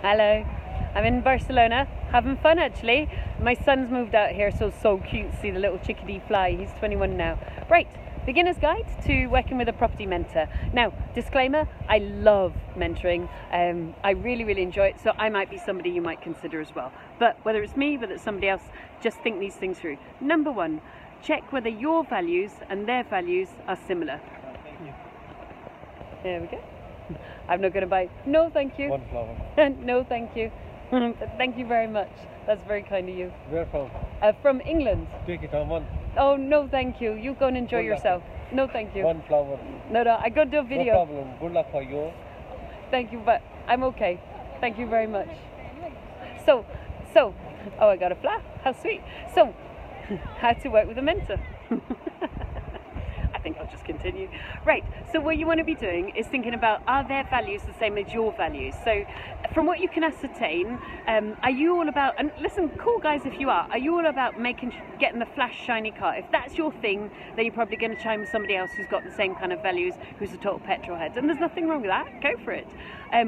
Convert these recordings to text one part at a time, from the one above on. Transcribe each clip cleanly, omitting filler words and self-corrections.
Hello, I'm in Barcelona, having fun actually. My son's moved out here, so cute to see the little chickadee fly. He's 21 now. Right, beginner's guide to working with a property mentor. Now, disclaimer, I love mentoring. I really enjoy it, so I might be somebody you might consider as well. But whether it's me, whether it's somebody else, just think these things through. Number one, check whether your values and their values are similar. There we go. I'm not going to buy. No, thank you. One flower. No, thank you. Thank you very much. That's very kind of you. Where from? From England. Take it on one. Oh, no, thank you. You go and enjoy yourself. No, thank you. One flower. No, I got to do a video. No problem. Good luck for you. Thank you, but I'm okay. Thank you very much. So, oh, I got a flower. How sweet. So, how to work with a mentor. I think I'll just continue. Right, so what you want to be doing is thinking about, are their values the same as your values? So from what you can ascertain, are you all about, and listen, cool guys if you are you all about getting the flash shiny car? If that's your thing, then you're probably going to chime with somebody else who's got the same kind of values, who's a total petrol head, and there's nothing wrong with that, go for it.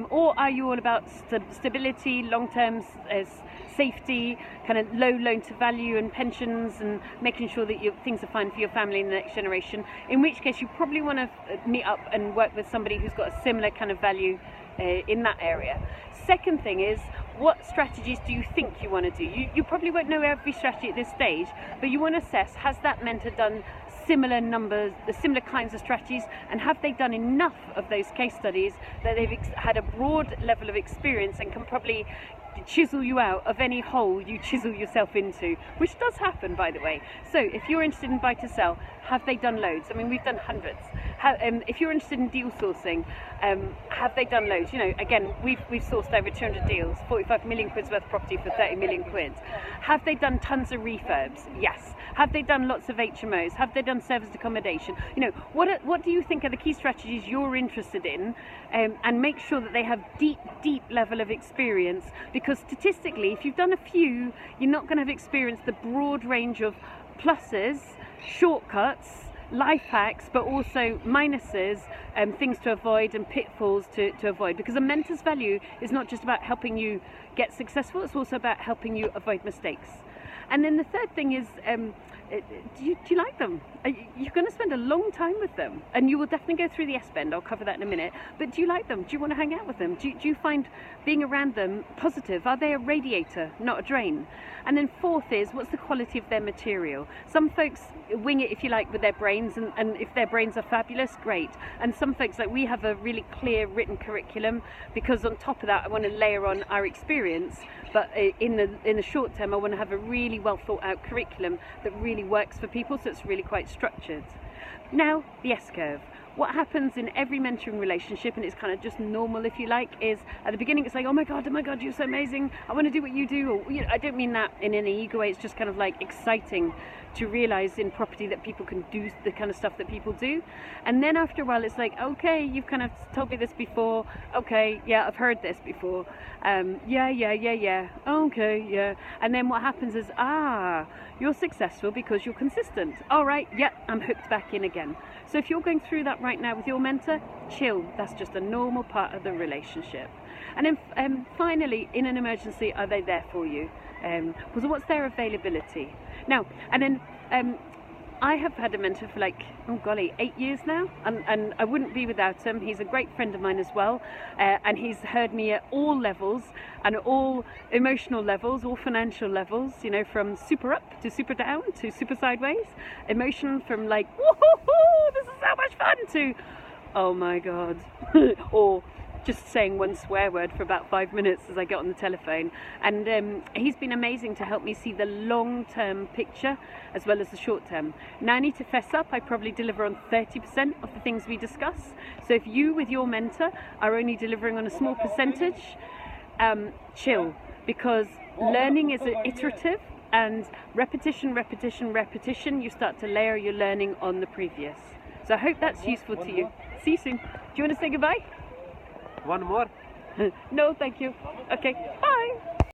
Or are you all about stability, long-term safety, kind of low loan to value and pensions, and making sure that things are fine for your family and the next generation, in which case you probably want to meet up and work with somebody who's got a similar kind of value in that area. Second thing is, what strategies do you think you want to do? You probably won't know every strategy at this stage, but you want to assess, has that mentor done similar numbers, the similar kinds of strategies, and have they done enough of those case studies that they've had a broad level of experience and can probably chisel you out of any hole you chisel yourself into, which does happen, by the way. So if you're interested in buy to sell, have they done loads? I mean, we've done hundreds. If you're interested in deal sourcing, have they done loads? You know, again, we've sourced over 200 deals, 45 million quid's worth of property for 30 million quid. Have they done tons of refurbs? Yes. Have they done lots of HMOs? Have they done serviced accommodation? You know, what do you think are the key strategies you're interested in? And make sure that they have deep level of experience, because statistically, if you've done a few, you're not going to have experienced the broad range of pluses, shortcuts, life hacks, but also minuses, things to avoid and pitfalls to avoid, because a mentor's value is not just about helping you get successful, it's also about helping you avoid mistakes. And then the third thing is, do you like them? You're going to spend a long time with them, and you will definitely go through the S-bend. I'll cover that in a minute. But do you like them? Do you want to hang out with them? Do you find being around them positive? Are they a radiator, not a drain? And then fourth is, what's the quality of their material? Some folks wing it, if you like, with their brains, and if their brains are fabulous, great. And some folks, like we have a really clear written curriculum, because on top of that I want to layer on our experience, but in the short term I want to have a really well thought out curriculum that really works for people, so it's really quite structured. Now, the S-curve. What happens in every mentoring relationship, and it's kind of just normal if you like, is at the beginning it's like, oh my god, you're so amazing, I want to do what you do. Or, you know, I don't mean that in any ego way, it's just kind of like exciting to realize in property that people can do the kind of stuff that people do. And then after a while it's like, okay, you've kind of told me this before, okay, yeah, I've heard this before, yeah, okay, yeah. And then what happens is, you're successful because you're consistent. All right, yeah, I'm hooked back in again. So if you're going through that right now with your mentor, chill, that's just a normal part of the relationship. And then finally, in an emergency, are they there for you? So what's their availability? Now, and then I have had a mentor for 8 years now, and I wouldn't be without him. He's a great friend of mine as well, and he's heard me at all levels, and all emotional levels, all financial levels, you know, from super up to super down to super sideways. Emotion from like, woohoo, this is so much fun, to, oh my god, or just saying one swear word for about 5 minutes as I get on the telephone. And he's been amazing to help me see the long-term picture as well as the short-term. Now I need to fess up, I probably deliver on 30% of the things we discuss. So if you with your mentor are only delivering on a small percentage, chill, because learning is iterative, and repetition, you start to layer your learning on the previous. So I hope that's useful to you. See you soon. Do you want to say goodbye? One more? No, thank you. Okay, bye.